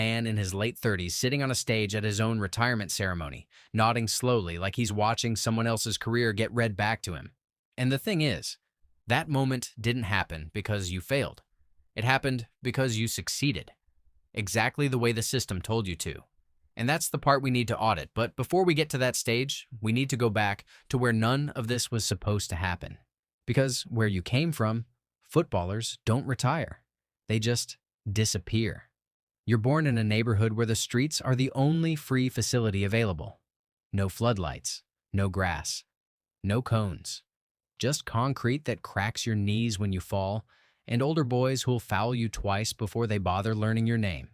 Man in his late 30s sitting on a stage at his own retirement ceremony, nodding slowly like he's watching someone else's career get read back to him. And the thing is, that moment didn't happen because you failed. It happened because you succeeded, exactly the way the system told you to. And that's the part we need to audit. But before we get to that stage, we need to go back to where none of this was supposed to happen. Because where you came from, footballers don't retire. They just disappear. You're born in a neighborhood where the streets are the only free facility available. No floodlights, no grass, no cones. Just concrete that cracks your knees when you fall, and older boys who'll foul you twice before they bother learning your name.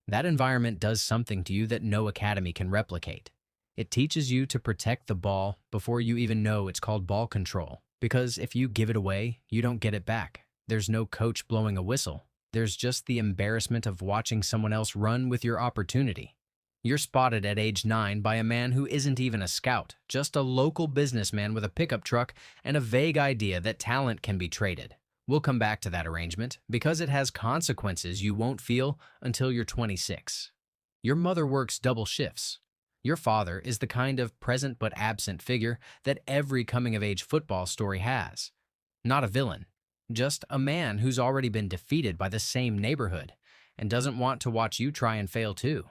That environment does something to you that no academy can replicate. It teaches you to protect the ball before you even know it's called ball control. Because if you give it away, you don't get it back. There's no coach blowing a whistle. There's just the embarrassment of watching someone else run with your opportunity. You're spotted at age 9 by a man who isn't even a scout, just a local businessman with a pickup truck and a vague idea that talent can be traded. We'll come back to that arrangement because it has consequences you won't feel until you're 26. Your mother works double shifts. Your father is the kind of present but absent figure that every coming-of-age football story has. Not a villain, just a man who's already been defeated by the same neighborhood and doesn't want to watch you try and fail too.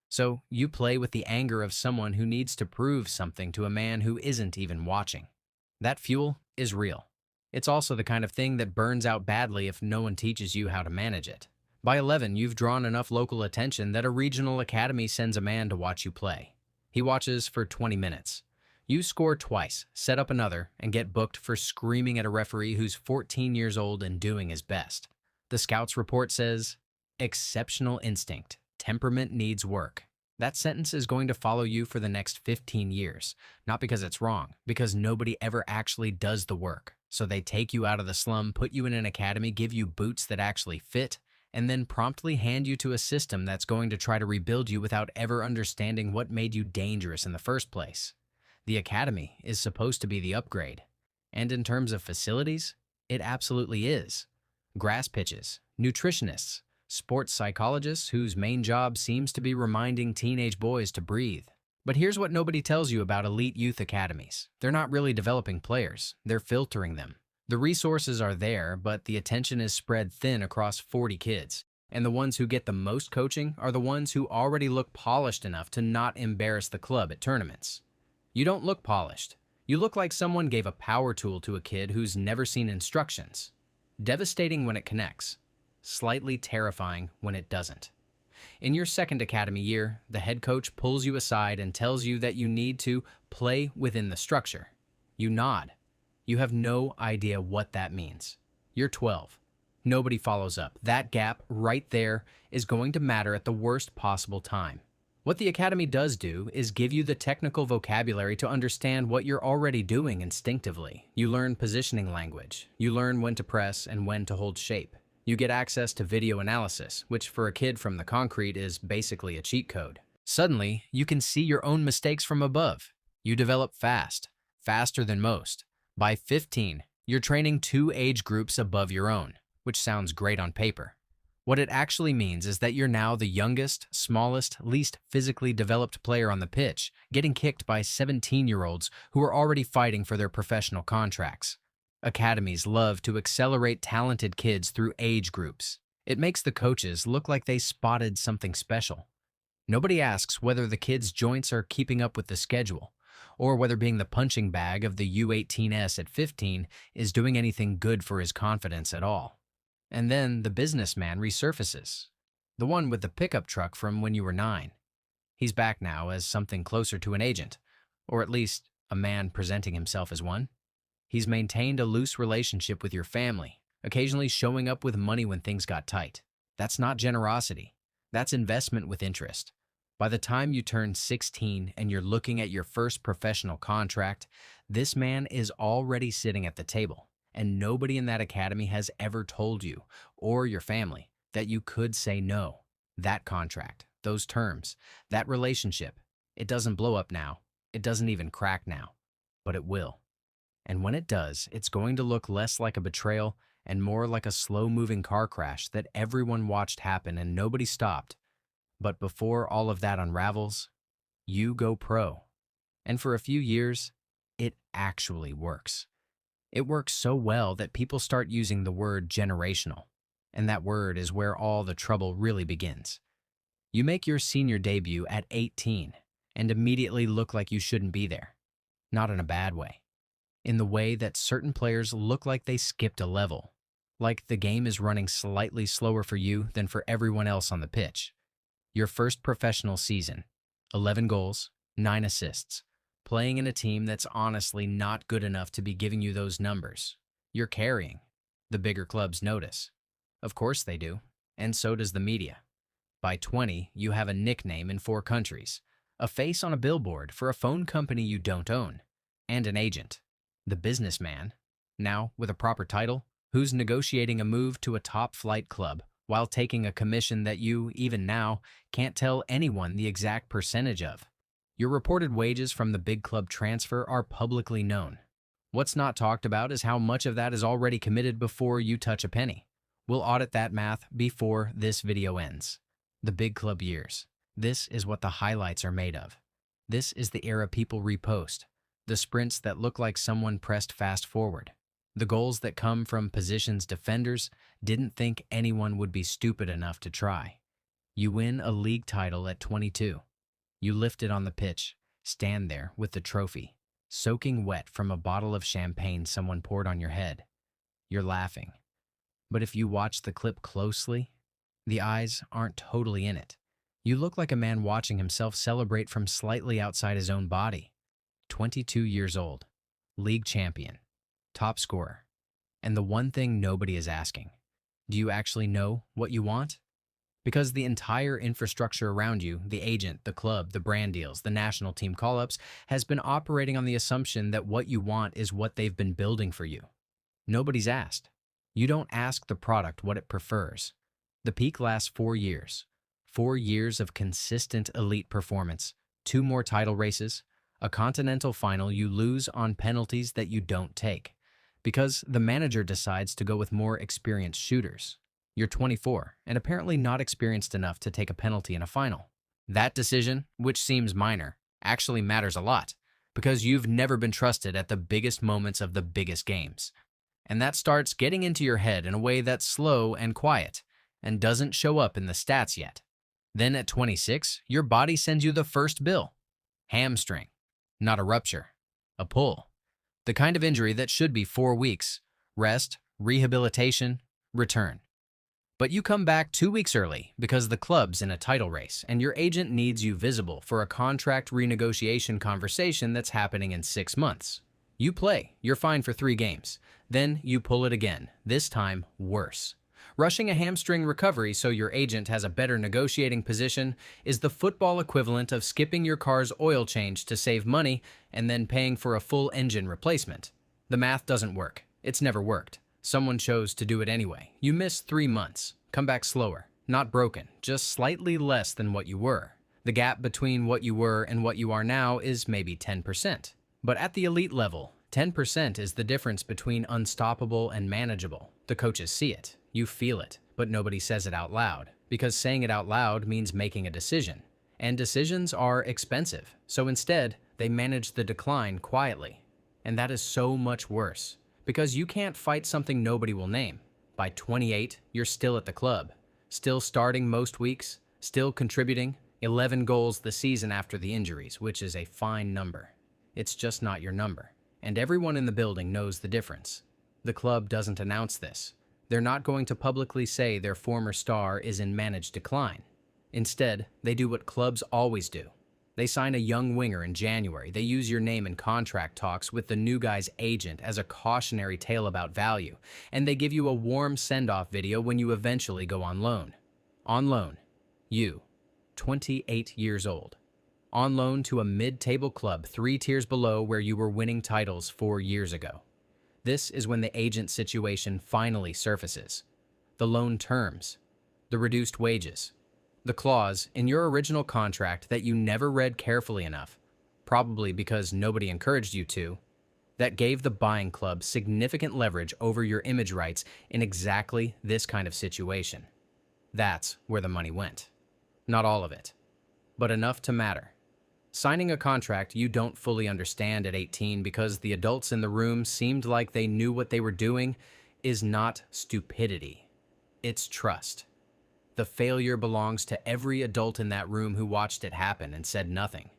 So you play with the anger of someone who needs to prove something to a man who isn't even watching. That fuel is real. It's also the kind of thing that burns out badly if no one teaches you how to manage it. By 11, you've drawn enough local attention that a regional academy sends a man to watch you play. He watches for 20 minutes. You score twice, set up another, and get booked for screaming at a referee who's 14 years old and doing his best. The scouts report says, "Exceptional instinct. Temperament needs work." That sentence is going to follow you for the next 15 years, not because it's wrong, because nobody ever actually does the work. So they take you out of the slum, put you in an academy, give you boots that actually fit, and then promptly hand you to a system that's going to try to rebuild you without ever understanding what made you dangerous in the first place. The academy is supposed to be the upgrade. And in terms of facilities, it absolutely is. Grass pitches, nutritionists, sports psychologists whose main job seems to be reminding teenage boys to breathe. But here's what nobody tells you about elite youth academies. They're not really developing players, they're filtering them. The resources are there, but the attention is spread thin across 40 kids. And the ones who get the most coaching are the ones who already look polished enough to not embarrass the club at tournaments. You don't look polished. You look like someone gave a power tool to a kid who's never seen instructions. Devastating when it connects. Slightly terrifying when it doesn't. In your second academy year, the head coach pulls you aside and tells you that you need to play within the structure. You nod. You have no idea what that means. You're 12. Nobody follows up. That gap right there is going to matter at the worst possible time. What the academy does do is give you the technical vocabulary to understand what you're already doing instinctively. You learn positioning language. You learn when to press and when to hold shape. You get access to video analysis, which for a kid from the concrete is basically a cheat code. Suddenly, you can see your own mistakes from above. You develop fast, faster than most. By 15, you're training 2 age groups above your own, which sounds great on paper. What it actually means is that you're now the youngest, smallest, least physically developed player on the pitch, getting kicked by 17-year-olds who are already fighting for their professional contracts. Academies love to accelerate talented kids through age groups. It makes the coaches look like they spotted something special. Nobody asks whether the kid's joints are keeping up with the schedule, or whether being the punching bag of the U18S at 15 is doing anything good for his confidence at all. And then the businessman resurfaces. The one with the pickup truck from when you were 9. He's back now as something closer to an agent, or at least a man presenting himself as one. He's maintained a loose relationship with your family, occasionally showing up with money when things got tight. That's not generosity. That's investment with interest. By the time you turn 16 and you're looking at your first professional contract, this man is already sitting at the table, and nobody in that academy has ever told you, or your family, that you could say no. That contract, those terms, that relationship, it doesn't blow up now. It doesn't even crack now. But it will. And when it does, it's going to look less like a betrayal and more like a slow-moving car crash that everyone watched happen and nobody stopped But before all of that unravels, you go pro. And for a few years, it actually works. It works so well that people start using the word generational. And that word is where all the trouble really begins. You make your senior debut at 18 and immediately look like you shouldn't be there. Not in a bad way. In the way that certain players look like they skipped a level. Like the game is running slightly slower for you than for everyone else on the pitch. Your first professional season, 11 goals, 9 assists, playing in a team that's honestly not good enough to be giving you those numbers. You're carrying. The bigger clubs notice. Of course they do, and so does the media. By 20, you have a nickname in 4 countries, a face on a billboard for a phone company you don't own, and an agent, the businessman, now with a proper title, who's negotiating a move to a top-flight club while taking a commission that you, even now, can't tell anyone the exact percentage of. Your reported wages from the big club transfer are publicly known. What's not talked about is how much of that is already committed before you touch a penny. We'll audit that math before this video ends. The big club years. This is what the highlights are made of. This is the era people repost. The sprints that look like someone pressed fast forward. The goals that come from positions defenders didn't think anyone would be stupid enough to try. You win a league title at 22. You lift it on the pitch, stand there with the trophy, soaking wet from a bottle of champagne someone poured on your head. You're laughing. But if you watch the clip closely, the eyes aren't totally in it. You look like a man watching himself celebrate from slightly outside his own body. 22 years old, league champion, top scorer. And the one thing nobody is asking, do you actually know what you want? Because the entire infrastructure around you, the agent, the club, the brand deals, the national team call-ups, has been operating on the assumption that what you want is what they've been building for you. Nobody's asked. You don't ask the product what it prefers. The peak lasts 4 years. 4 years of consistent elite performance, 2 more title races, a continental final you lose on penalties that you don't take, because the manager decides to go with more experienced shooters. You're 24 and apparently not experienced enough to take a penalty in a final. That decision, which seems minor, actually matters a lot, because you've never been trusted at the biggest moments of the biggest games. And that starts getting into your head in a way that's slow and quiet, and doesn't show up in the stats yet. Then at 26, your body sends you the first bill. Hamstring. Not a rupture. A pull. The kind of injury that should be 4 weeks. Rest, rehabilitation, return. But you come back 2 weeks early because the club's in a title race and your agent needs you visible for a contract renegotiation conversation that's happening in 6 months. You play, you're fine for 3 games. Then you pull it again, this time worse. Rushing a hamstring recovery so your agent has a better negotiating position is the football equivalent of skipping your car's oil change to save money and then paying for a full engine replacement. The math doesn't work. It's never worked. Someone chose to do it anyway. You miss 3 months. Come back slower. Not broken, just slightly less than what you were. The gap between what you were and what you are now is maybe 10%. But at the elite level, 10% is the difference between unstoppable and manageable. The coaches see it. You feel it, but nobody says it out loud, because saying it out loud means making a decision. And decisions are expensive, so instead, they manage the decline quietly. And that is so much worse, because you can't fight something nobody will name. By 28, you're still at the club, still starting most weeks, still contributing, 11 goals the season after the injuries, which is a fine number. It's just not your number, and everyone in the building knows the difference. The club doesn't announce this. They're not going to publicly say their former star is in managed decline. Instead, they do what clubs always do. They sign a young winger in January. They use your name in contract talks with the new guy's agent as a cautionary tale about value, and they give you a warm send-off video when you eventually go on loan. On loan. You, 28 years old. On loan to a mid-table club 3 tiers below where you were winning titles 4 years ago. This is when the agent situation finally surfaces. The loan terms, the reduced wages, the clause in your original contract that you never read carefully enough, probably because nobody encouraged you to, that gave the buying club significant leverage over your image rights in exactly this kind of situation. That's where the money went. Not all of it, but enough to matter. Signing a contract you don't fully understand at 18 because the adults in the room seemed like they knew what they were doing is not stupidity. It's trust. The failure belongs to every adult in that room who watched it happen and said nothing.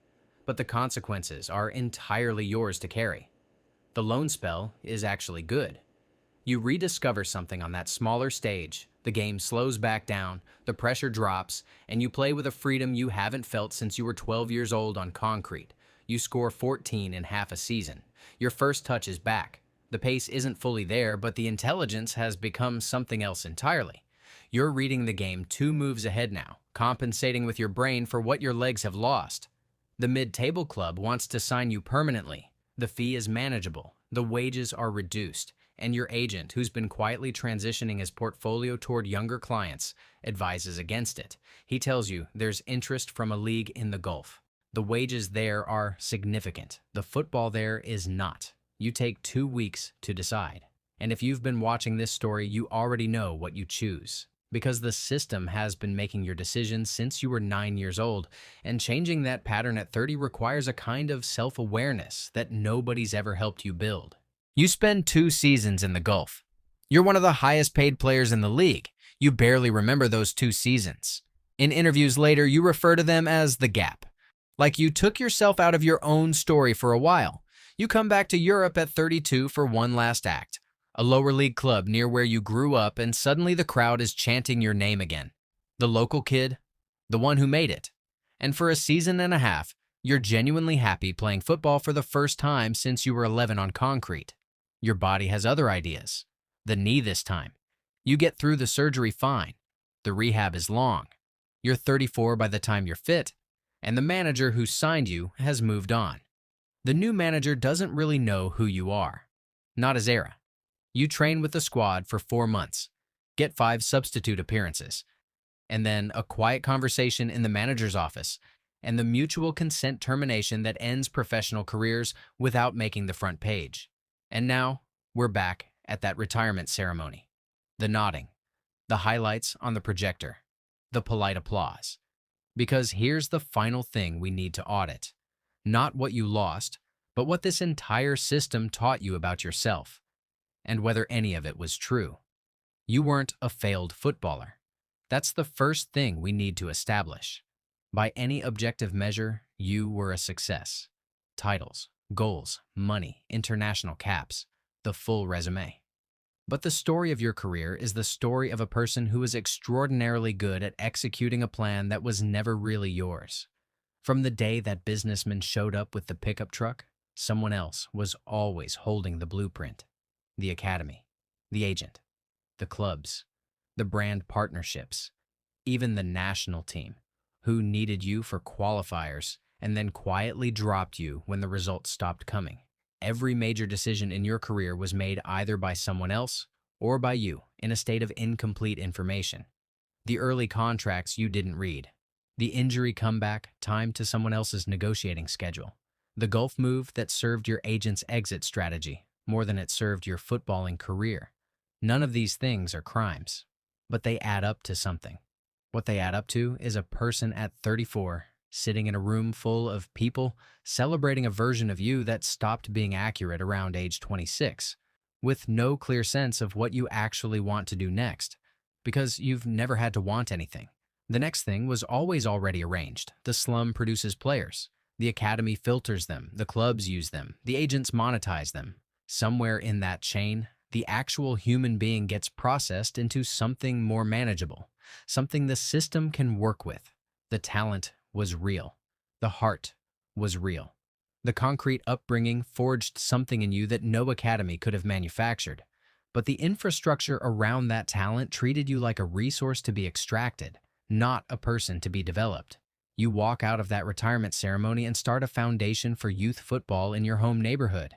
But the consequences are entirely yours to carry. The loan spell is actually good. You rediscover something on that smaller stage, the game slows back down, the pressure drops, and you play with a freedom you haven't felt since you were 12 years old on concrete. You score 14 in half a season. Your first touch is back. The pace isn't fully there, but the intelligence has become something else entirely. You're reading the game 2 moves ahead now, compensating with your brain for what your legs have lost. The mid-table club wants to sign you permanently. The fee is manageable. The wages are reduced. And your agent, who's been quietly transitioning his portfolio toward younger clients, advises against it. He tells you there's interest from a league in the Gulf. The wages there are significant. The football there is not. You take 2 weeks to decide. And if you've been watching this story, you already know what you choose. Because the system has been making your decisions since you were 9 years old, and changing that pattern at 30 requires a kind of self-awareness that nobody's ever helped you build. You spend 2 seasons in the Gulf. You're one of the highest paid players in the league. You barely remember those 2 seasons. In interviews later, you refer to them as the gap. Like you took yourself out of your own story for a while. You come back to Europe at 32 for one last act. A lower league club near where you grew up, and suddenly the crowd is chanting your name again. The local kid, the one who made it. And for a season and a half, you're genuinely happy playing football for the first time since you were 11 on concrete. Your body has other ideas. The knee this time. You get through the surgery fine. The rehab is long. You're 34 by the time you're fit, and the manager who signed you has moved on. The new manager doesn't really know who you are. Not his era. You train with the squad for 4 months, get 5 substitute appearances, and then a quiet conversation in the manager's office, and the mutual consent termination that ends professional careers without making the front page. And now, we're back at that retirement ceremony. The nodding, the highlights on the projector, the polite applause. Because here's the final thing we need to audit. Not what you lost, but what this entire system taught you about yourself, and whether any of it was true. You weren't a failed footballer. That's the first thing we need to establish. By any objective measure, you were a success. Titles, goals, money, international caps, the full resume. But the story of your career is the story of a person who was extraordinarily good at executing a plan that was never really yours. From the day that businessman showed up with the pickup truck, someone else was always holding the blueprint. The academy, the agent, the clubs, the brand partnerships, even the national team, who needed you for qualifiers and then quietly dropped you when the results stopped coming. Every major decision in your career was made either by someone else or by you in a state of incomplete information. The early contracts you didn't read, the injury comeback timed to someone else's negotiating schedule, the Gulf move that served your agent's exit strategy more than it served your footballing career. None of these things are crimes, but they add up to something. What they add up to is a person at 34 sitting in a room full of people celebrating a version of you that stopped being accurate around age 26, with no clear sense of what you actually want to do next, because you've never had to want anything. The next thing was always already arranged. The slum produces players. The academy filters them. The clubs use them. The agents monetize them. Somewhere in that chain, the actual human being gets processed into something more manageable, something the system can work with. The talent was real. The heart was real. The concrete upbringing forged something in you that no academy could have manufactured. But the infrastructure around that talent treated you like a resource to be extracted, not a person to be developed. You walk out of that retirement ceremony and start a foundation for youth football in your home neighborhood.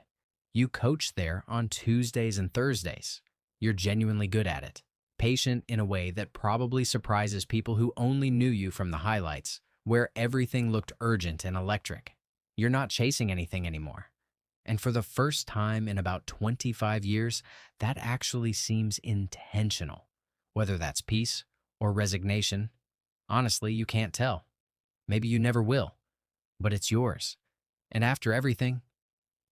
You coach there on Tuesdays and Thursdays. You're genuinely good at it. Patient in a way that probably surprises people who only knew you from the highlights, where everything looked urgent and electric. You're not chasing anything anymore. And for the first time in about 25 years, that actually seems intentional. Whether that's peace or resignation Honestly, you can't tell. Maybe you never will, but it's yours. And after everything,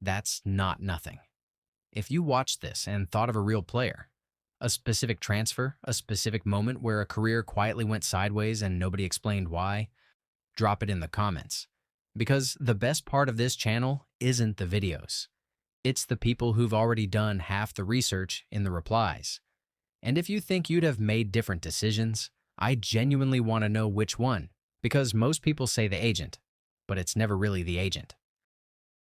that's not nothing. If you watched this and thought of a real player, a specific transfer, a specific moment where a career quietly went sideways and nobody explained why, drop it in the comments. Because the best part of this channel isn't the videos. It's the people who've already done half the research in the replies. And if you think you'd have made different decisions, I genuinely want to know which one. Because most people say the agent, but it's never really the agent.